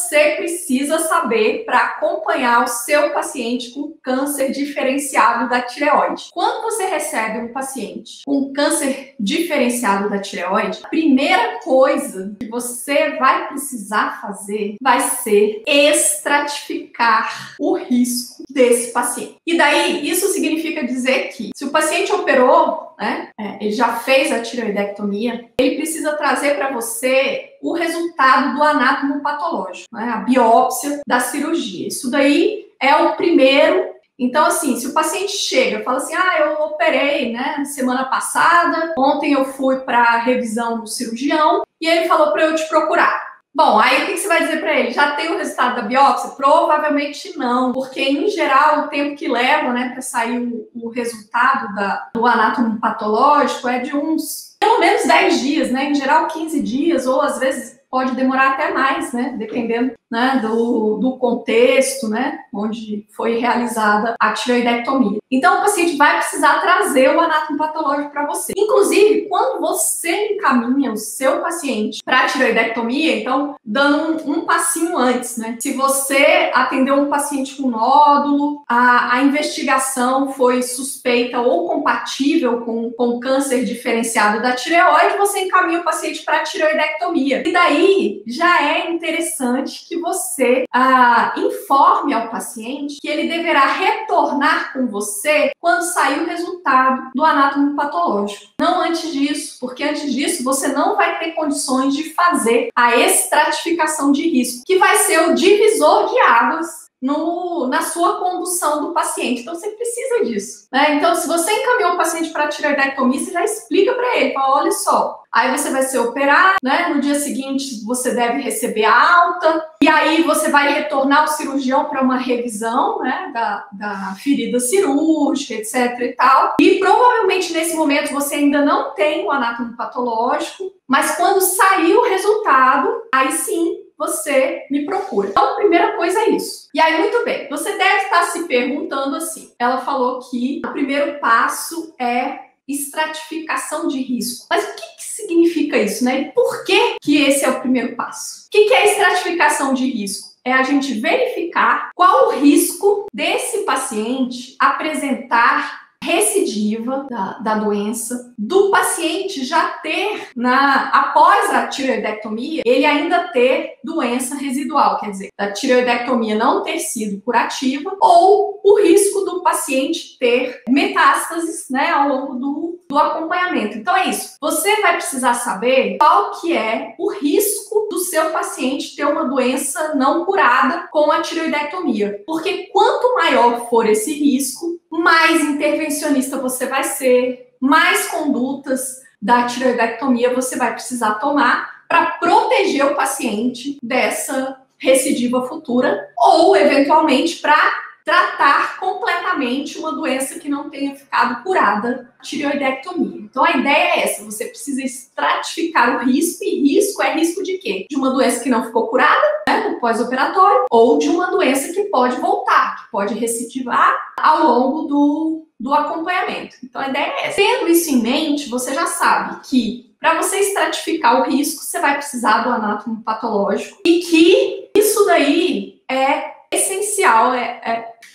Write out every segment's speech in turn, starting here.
você precisa saber para acompanhar o seu paciente com câncer diferenciado da tireoide. Quando você recebe um paciente com câncer diferenciado da tireoide, a primeira coisa que você vai precisar fazer vai ser estratificar o risco desse paciente. E daí, isso significa dizer que se o paciente operou, né, ele já fez a tireoidectomia, ele precisa trazer para você o resultado do anátomo patológico, né, a biópsia da cirurgia. Isso daí é o primeiro. Então, assim, se o paciente chega e fala assim, eu operei, né, semana passada, ontem eu fui para a revisão do cirurgião e ele falou para eu te procurar. Bom, aí o que você vai dizer para ele? Já tem o resultado da biópsia? Provavelmente não, porque em geral o tempo que leva, né, para sair o resultado do anátomo patológico é de uns pelo menos 10 dias, né? Em geral 15 dias, ou às vezes pode demorar até mais, né? Dependendo, né, do contexto, né, onde foi realizada a tireoidectomia. Então, o paciente vai precisar trazer o anátomo patológico para você. Inclusive, quando você encaminha o seu paciente para a tireoidectomia, então, dando um passinho antes, né? Se você atendeu um paciente com nódulo, a investigação foi suspeita ou compatível com câncer diferenciado da tireoide, você encaminha o paciente para a tireoidectomia. E daí, já é interessante que você informe ao paciente que ele deverá retornar com você quando sair o resultado do anátomo patológico. Não antes disso, porque antes disso você não vai ter condições de fazer a estratificação de risco, que vai ser o divisor de águas na sua condução do paciente. Então, você precisa disso, né? Então, se você encaminhou o paciente para a tireoidectomia, você já explica para ele, fala, olha só, aí você vai ser operado, né? No dia seguinte, você deve receber a alta, e aí você vai retornar o cirurgião para uma revisão, né, da ferida cirúrgica, etc e tal. E provavelmente, nesse momento, você ainda não tem o anátomo patológico, mas quando sair o resultado, aí sim, você me procura. Então, a primeira coisa é isso. E aí, muito bem, você deve estar se perguntando assim, ela falou que o primeiro passo é estratificação de risco. Mas o que significa isso, né? E por que esse é o primeiro passo? O que é estratificação de risco? É a gente verificar qual o risco desse paciente apresentar recidiva da doença, do paciente já ter, após a tireoidectomia, ele ainda ter doença residual, quer dizer, da tireoidectomia não ter sido curativa, ou o risco do paciente ter metástases, né, ao longo do acompanhamento. Então é isso. Você vai precisar saber qual que é o risco do seu paciente ter uma doença não curada com a tireoidectomia. Porque quanto maior for esse risco, mais intervencionista você vai ser, mais condutas da tireoidectomia você vai precisar tomar para proteger o paciente dessa recidiva futura ou, eventualmente, para tratar completamente uma doença que não tenha ficado curada, tireoidectomia. Então, a ideia é essa, você precisa estratificar o risco, e risco é risco de quê? De uma doença que não ficou curada, né, no pós-operatório, ou de uma doença que pode voltar, que pode recidivar ao longo do acompanhamento. Então, a ideia é essa. Tendo isso em mente, você já sabe que para você estratificar o risco, você vai precisar do anátomo patológico e que isso daí é essencial,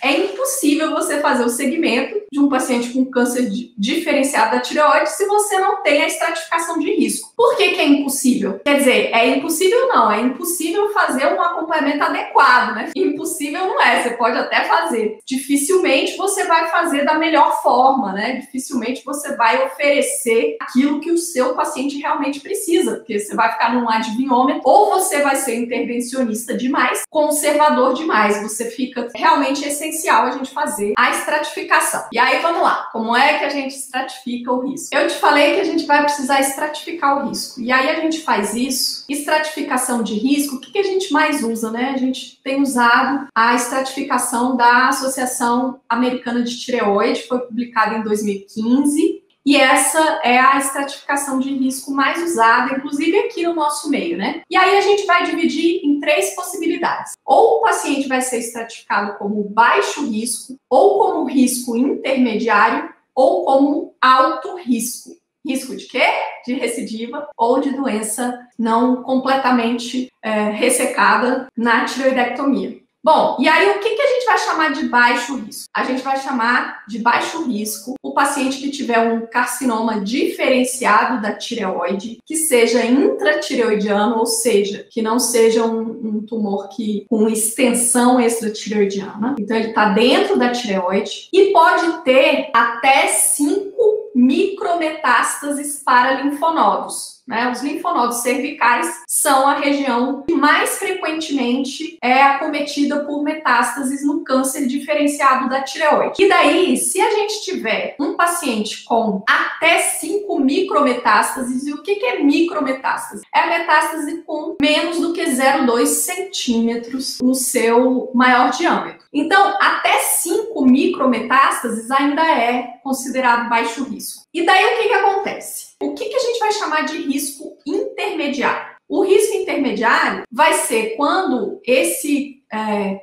é impossível você fazer o segmento de um paciente com câncer diferenciado da tireoide se você não tem a estratificação de risco. Por que é impossível? Quer dizer, é impossível não, é impossível fazer um acompanhamento adequado, né? Impossível não é, você pode até fazer. Dificilmente você vai fazer da melhor forma, né? Dificilmente você vai oferecer aquilo que o seu paciente realmente precisa, porque você vai ficar num adivinhômetro, ou você vai ser intervencionista demais, conservador demais. Você fica realmente essencial a gente fazer a estratificação. E aí, vamos lá. Como é que a gente estratifica o risco? Eu te falei que a gente vai precisar estratificar o risco. E aí a gente faz isso. Estratificação de risco, o que a gente mais usa, né? A gente tem usado a estratificação da Associação Americana de Tireoide, foi publicada em 2015. E essa é a estratificação de risco mais usada, inclusive aqui no nosso meio, né? E aí a gente vai dividir em 3 possibilidades. Ou o paciente vai ser estratificado como baixo risco, ou como risco intermediário, ou como alto risco. Risco de quê? De recidiva ou de doença não completamente ressecada na tireoidectomia. Bom, e aí o que a gente vai chamar de baixo risco? A gente vai chamar de baixo risco o paciente que tiver um carcinoma diferenciado da tireoide, que seja intratireoidiano, ou seja, que não seja um tumor com extensão extratireoidiana. Então ele está dentro da tireoide e pode ter até 5 micrometástases para linfonodos. Os linfonodos cervicais são a região que mais frequentemente é acometida por metástases no câncer diferenciado da tireoide. E daí, se a gente tiver um paciente com até 5 micrometástases, e o que é micrometástase? É a metástase com menos do que 0,2 centímetros no seu maior diâmetro. Então, até 5 micrometástases ainda é considerado baixo risco. E daí o que acontece? O que a gente vai chamar de risco intermediário? O risco intermediário vai ser quando esse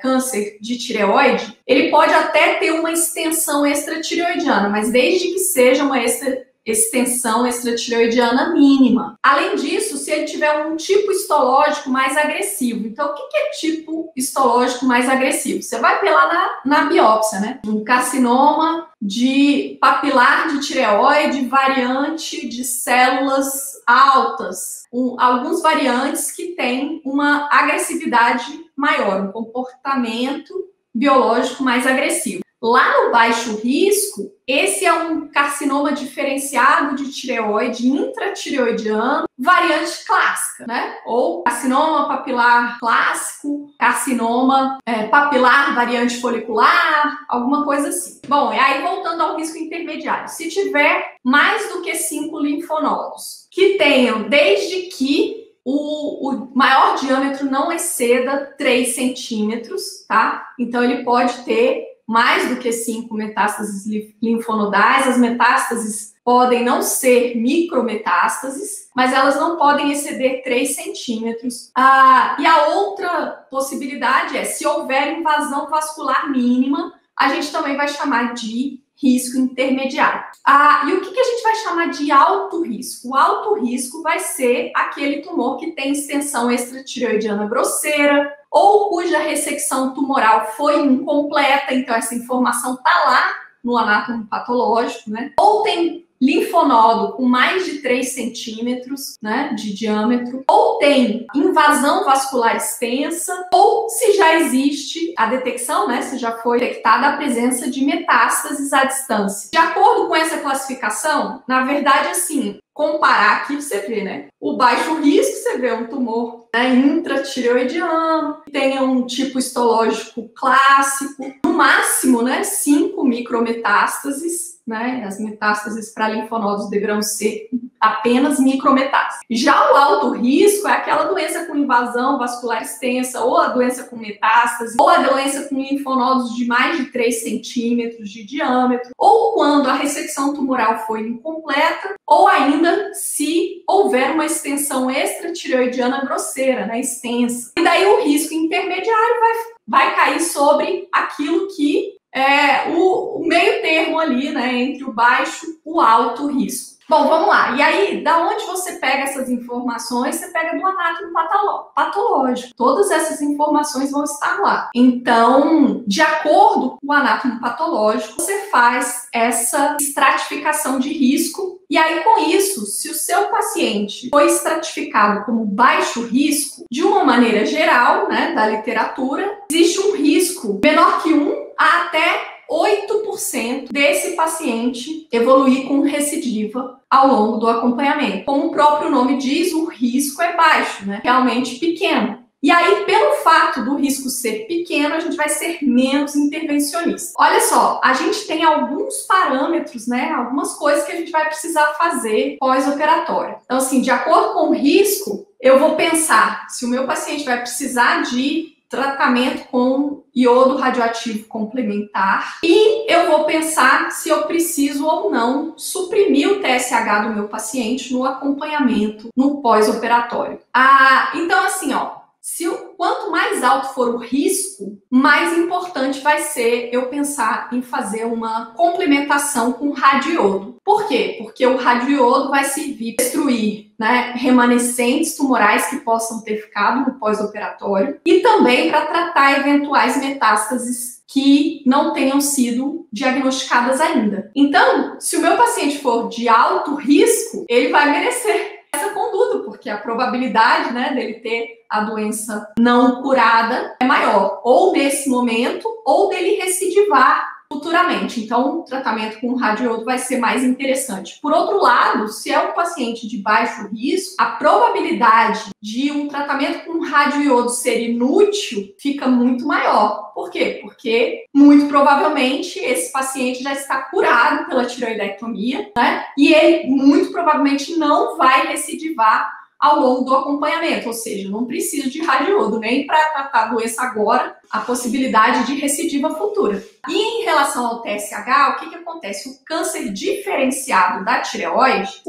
câncer de tireoide, ele pode até ter uma extensão extratireoidiana, mas desde que seja uma extensão extratireoidiana mínima. Além disso, se ele tiver um tipo histológico mais agressivo. Então, o que é tipo histológico mais agressivo? Você vai ver lá na biópsia, né? Um carcinoma de papilar de tireoide, variante de células altas, alguns variantes que têm uma agressividade maior, um comportamento biológico mais agressivo. Lá no baixo risco, esse é um carcinoma diferenciado de tireoide intratireoidiano, variante clássica, né? Ou carcinoma papilar clássico, carcinoma papilar variante folicular, alguma coisa assim. Bom, e aí voltando ao risco intermediário, se tiver mais do que 5 linfonodos, que tenham desde que o maior diâmetro não exceda 3 centímetros, tá? Então ele pode ter mais do que 5 metástases linfonodais. As metástases podem não ser micrometástases, mas elas não podem exceder 3 centímetros. E a outra possibilidade é, se houver invasão vascular mínima, a gente também vai chamar de risco intermediário. E o que a gente vai chamar de alto risco? O alto risco vai ser aquele tumor que tem extensão extratireoidiana grosseira, ou cuja ressecção tumoral foi incompleta, então essa informação está lá no anátomo patológico, né? Ou tem linfonodo com mais de 3 centímetros, né, de diâmetro, ou tem invasão vascular extensa, ou se já existe a detecção, né, se já foi detectada a presença de metástases à distância. De acordo com essa classificação, na verdade, assim, comparar aqui, você vê, né? O baixo risco, você vê um tumor, né, intratireoidiano, que tenha um tipo histológico clássico, no máximo, né, 5 micrometástases, né? As metástases para linfonodos deverão ser apenas micrometástases. Já o alto risco é aquela doença com invasão vascular extensa, ou a doença com metástase, ou a doença com linfonodos de mais de 3 centímetros de diâmetro, ou quando a ressecção tumoral foi incompleta, ou ainda se houver uma extensão extratireoidiana grosseira, né, extensa. E daí o risco intermediário vai cair sobre aquilo que é o meio termo ali, né, entre o baixo e o alto risco. Bom, vamos lá. E aí, da onde você pega essas informações? Você pega do anátomo patológico. Todas essas informações vão estar lá. Então, de acordo com o anátomo patológico, você faz essa estratificação de risco. E aí, com isso, se o seu paciente foi estratificado como baixo risco, de uma maneira geral, né, da literatura, existe um risco menor que 1 a até 8% desse paciente evoluir com recidiva ao longo do acompanhamento. Como o próprio nome diz, o risco é baixo, né? Realmente pequeno. E aí, pelo fato do risco ser pequeno, a gente vai ser menos intervencionista. Olha só, a gente tem alguns parâmetros, né? Algumas coisas que a gente vai precisar fazer pós-operatório. Então, assim, de acordo com o risco, eu vou pensar se o meu paciente vai precisar de tratamento com iodo radioativo complementar, e eu vou pensar se eu preciso ou não suprimir o TSH do meu paciente no acompanhamento, no pós-operatório. Então, assim, ó, quanto mais mais alto for o risco, mais importante vai ser eu pensar em fazer uma complementação com radioiodo. Por quê? Porque o radioiodo vai servir para destruir, né, remanescentes tumorais que possam ter ficado no pós-operatório e também para tratar eventuais metástases que não tenham sido diagnosticadas ainda. Então, se o meu paciente for de alto risco, ele vai merecer essa conduta, porque a probabilidade, né, dele ter a doença não curada é maior, ou nesse momento, ou dele recidivar futuramente. Então, o tratamento com radioiodo vai ser mais interessante. Por outro lado, se é um paciente de baixo risco, a probabilidade de um tratamento com radioiodo ser inútil fica muito maior. Por quê? Porque, muito provavelmente, esse paciente já está curado pela tireoidectomia, né? E ele, muito provavelmente, não vai recidivar ao longo do acompanhamento, ou seja, não preciso de radioiodo nem para tratar a doença agora, a possibilidade de recidiva futura. E em relação ao TSH, o que acontece? O câncer diferenciado da tireoide,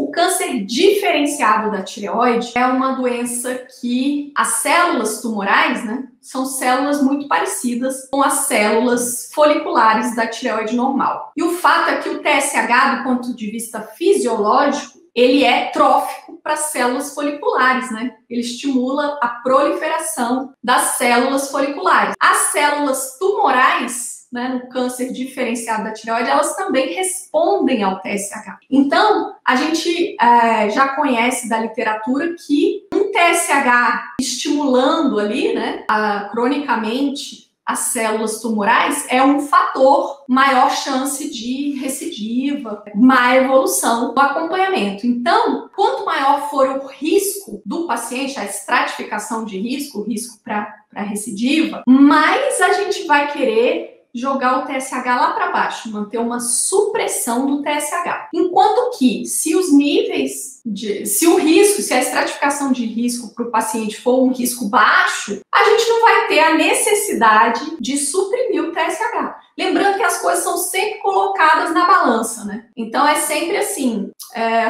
é uma doença que as células tumorais, né, são células muito parecidas com as células foliculares da tireoide normal. E o fato é que o TSH, do ponto de vista fisiológico, ele é trófico para células foliculares, né? Ele estimula a proliferação das células foliculares. As células tumorais, né, no câncer diferenciado da tireoide, elas também respondem ao TSH. Então, a gente já conhece da literatura que um TSH estimulando ali, né, cronicamente as células tumorais é um fator maior chance de recidiva, má evolução do acompanhamento. Então, quanto maior for o risco do paciente, a estratificação de risco, o risco para recidiva, mais a gente vai querer jogar o TSH lá para baixo, manter uma supressão do TSH. Enquanto que, se os níveis se a estratificação de risco para o paciente for um risco baixo, a gente não vai ter a necessidade de suprimir o TSH. Lembrando que as coisas são sempre colocadas na balança, né? Então é sempre assim,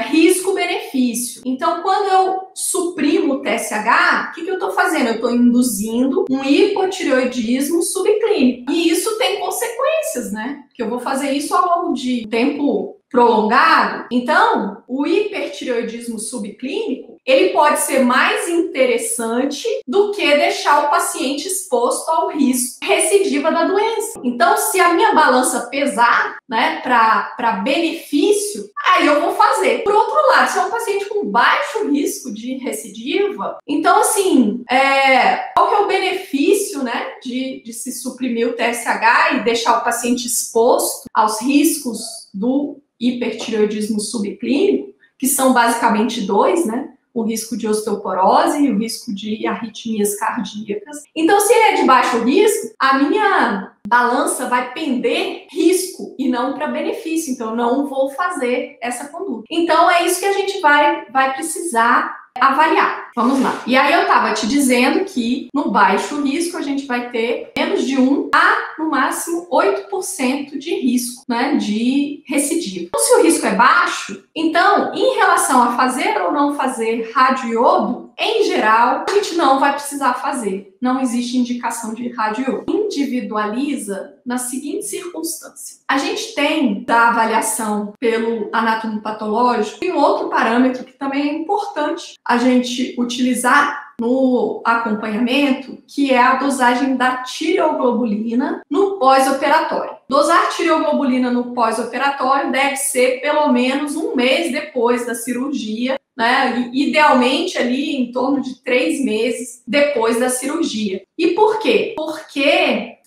risco-benefício. Então, quando eu suprimo o TSH, o que eu estou fazendo? Eu estou induzindo um hipotireoidismo subclínico. E isso tem consequências, né? Porque eu vou fazer isso ao longo de tempo prolongado. Então, o hipertireoidismo subclínico, ele pode ser mais interessante do que deixar o paciente exposto ao risco recidiva da doença. Então, se a minha balança pesar, né, para benefício, aí eu vou fazer. Por outro lado, se é um paciente com baixo risco de recidiva, então, assim, qual que é o benefício, né, de se suprimir o TSH e deixar o paciente exposto aos riscos do hipertireoidismo subclínico, que são basicamente dois, né? O risco de osteoporose e o risco de arritmias cardíacas. Então, se ele é de baixo risco, a minha balança vai pender risco e não para benefício. Então, eu não vou fazer essa conduta. Então, é isso que a gente vai precisar avaliar. Vamos lá. E aí eu estava te dizendo que no baixo risco a gente vai ter menos de 1 a, no máximo, 8% de risco, né, de recidiva. Então, se o risco é baixo, então, em relação a fazer ou não fazer radioiodo, em geral, a gente não vai precisar fazer. Não existe indicação de radioiodo. Individualiza na seguinte circunstância. A gente tem da avaliação pelo anatomopatológico e um outro parâmetro que também é importante a gente utilizar no acompanhamento, que é a dosagem da tireoglobulina no pós-operatório. Dosar tireoglobulina no pós-operatório deve ser pelo menos um mês depois da cirurgia, né? Idealmente ali em torno de 3 meses depois da cirurgia. E por quê? Porque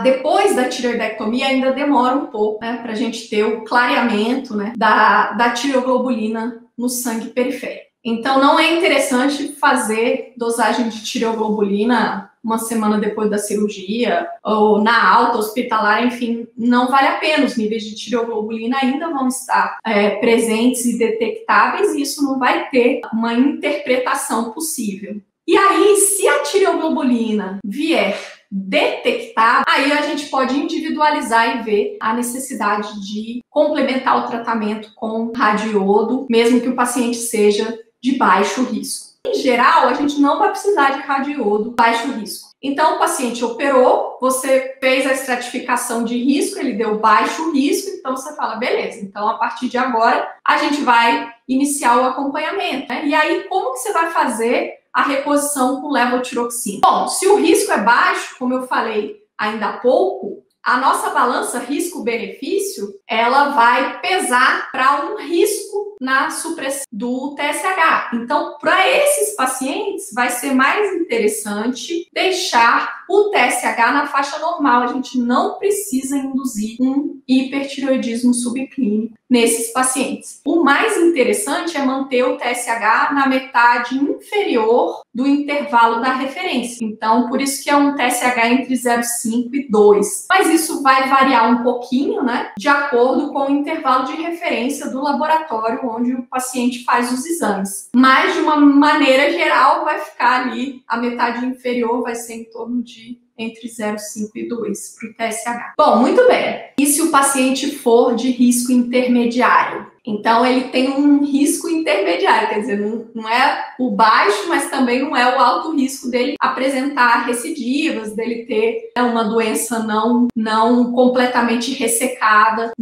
depois da tireoidectomia ainda demora um pouco, né, para a gente ter o clareamento, né, da tireoglobulina no sangue periférico. Então, não é interessante fazer dosagem de tireoglobulina uma semana depois da cirurgia ou na alta hospitalar, enfim, não vale a pena. Os níveis de tireoglobulina ainda vão estar presentes e detectáveis e isso não vai ter uma interpretação possível. E aí, se a tireoglobulina vier detectar, aí a gente pode individualizar e ver a necessidade de complementar o tratamento com radioiodo, mesmo que o paciente seja de baixo risco. Em geral, a gente não vai precisar de radioiodo baixo risco. Então, o paciente operou, você fez a estratificação de risco, ele deu baixo risco, então você fala, beleza, então a partir de agora a gente vai iniciar o acompanhamento, né? E aí, como que você vai fazer a reposição com levotiroxina? Bom, se o risco é baixo, como eu falei ainda há pouco, a nossa balança risco-benefício, ela vai pesar para um risco na supressão do TSH. Então, para esses pacientes, vai ser mais interessante deixar o TSH na faixa normal. A gente não precisa induzir um hipertireoidismo subclínico nesses pacientes. O mais interessante é manter o TSH na metade inferior do intervalo da referência. Então, por isso que é um TSH entre 0,5 e 2. Mas isso vai variar um pouquinho, né? De acordo com o intervalo de referência do laboratório onde o paciente faz os exames. Mas, de uma maneira geral, vai ficar ali, a metade inferior vai ser em torno de entre 0,5 e 2 para o TSH. Bom, muito bem. E se o paciente for de risco intermediário? Então, ele tem um risco intermediário, quer dizer, não é o baixo, mas também não é o alto risco dele apresentar recidivas, dele ter uma doença não completamente ressecada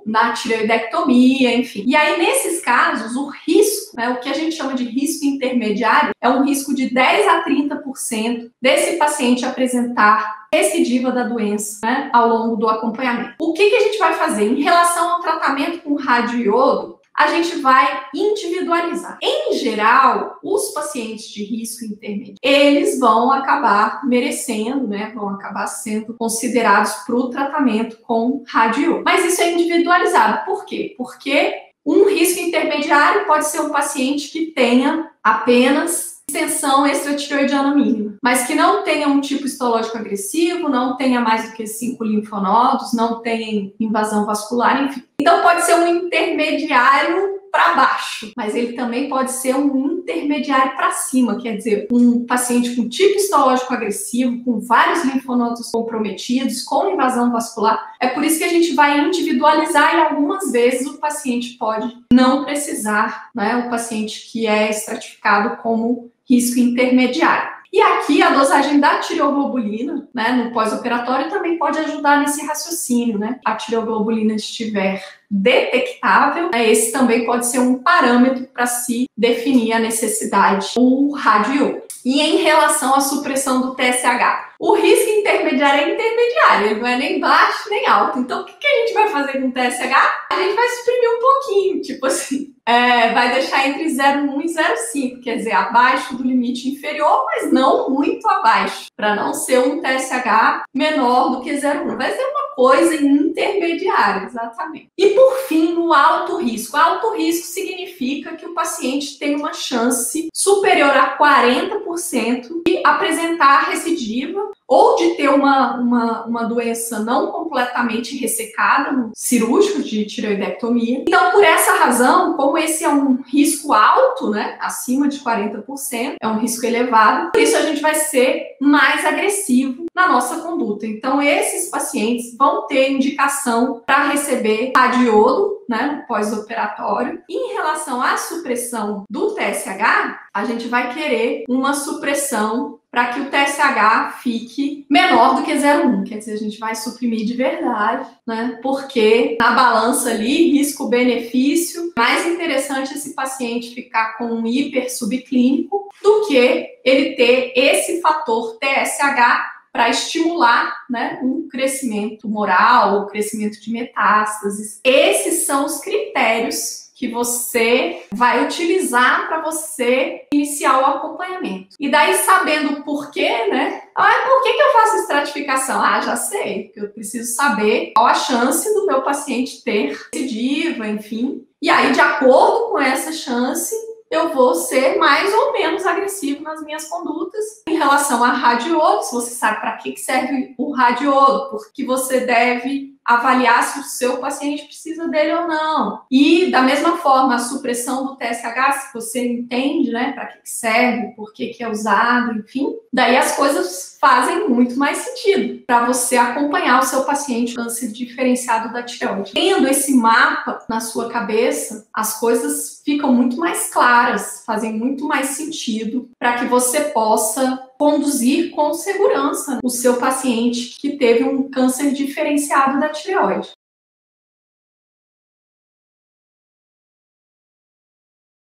na tireoidectomia, enfim. E aí, nesses casos, o risco, né, o que a gente chama de risco intermediário, é um risco de 10 a 30% desse paciente apresentar recidiva da doença, né, ao longo do acompanhamento. O que a gente vai fazer? Em relação ao tratamento com radioiodo, a gente vai individualizar. Em geral, os pacientes de risco intermediário, eles vão acabar merecendo, né, vão acabar sendo considerados para o tratamento com radioiodo. Mas isso é individualizado. Por quê? Porque um risco intermediário pode ser um paciente que tenha apenas extensão extratireoidiana mínima, mas que não tenha um tipo histológico agressivo, não tenha mais do que 5 linfonodos, não tenha invasão vascular, enfim. Então pode ser um intermediário para baixo, mas ele também pode ser um intermediário para cima, quer dizer, um paciente com tipo histológico agressivo, com vários linfonodos comprometidos, com invasão vascular. É por isso que a gente vai individualizar e algumas vezes o paciente pode não precisar, né, o paciente que é estratificado como risco intermediário. E aqui a dosagem da tireoglobulina, né, no pós-operatório também pode ajudar nesse raciocínio, né? A tireoglobulina estiver detectável, né, esse também pode ser um parâmetro para se definir a necessidade do radioiodo. E em relação à supressão do TSH, o risco intermediário é intermediário, ele não é nem baixo nem alto. Então, o que a gente vai fazer com o TSH? A gente vai suprimir um pouquinho, tipo assim, vai deixar entre 0,1 e 0,5, quer dizer, abaixo do limite inferior, mas não muito abaixo, para não ser um TSH menor do que 0,1. Vai ser uma coisa intermediária, exatamente. E por fim, o alto risco. Alto risco significa que o paciente tem uma chance superior a 40% de apresentar recidiva ou de ter uma doença não completamente ressecada no cirúrgico de tireoidectomia. Então, por essa razão, como esse é um risco alto, né, acima de 40%, é um risco elevado, por isso a gente vai ser mais agressivo na nossa conduta. Então, esses pacientes vão ter indicação para receber radioiodo, né, pós-operatório. Em relação à supressão do TSH, a gente vai querer uma supressão para que o TSH fique menor do que 0,1. Quer dizer, a gente vai suprimir de verdade, né? Porque na balança ali, risco-benefício, mais interessante esse paciente ficar com um hiper subclínico do que ele ter esse fator TSH para estimular, né, um crescimento tumoral ou crescimento de metástases. Esses são os critérios que você vai utilizar para você iniciar o acompanhamento. E daí, sabendo por quê, né? Por que eu faço estratificação? Já sei, porque eu preciso saber qual a chance do meu paciente ter recidiva, enfim. E aí, de acordo com essa chance, eu vou ser mais ou menos agressivo nas minhas condutas. Em relação a radioiodo, se você sabe para que serve o radioiodo, porque você deve avaliar se o seu paciente precisa dele ou não. E, da mesma forma, a supressão do TSH, se você entende, né, para que serve, por que é usado, enfim, daí as coisas fazem muito mais sentido para você acompanhar o seu paciente com câncer diferenciado da tireoide. Tendo esse mapa na sua cabeça, as coisas ficam muito mais claras, fazem muito mais sentido para que você possa conduzir com segurança o seu paciente que teve um câncer diferenciado da tireoide.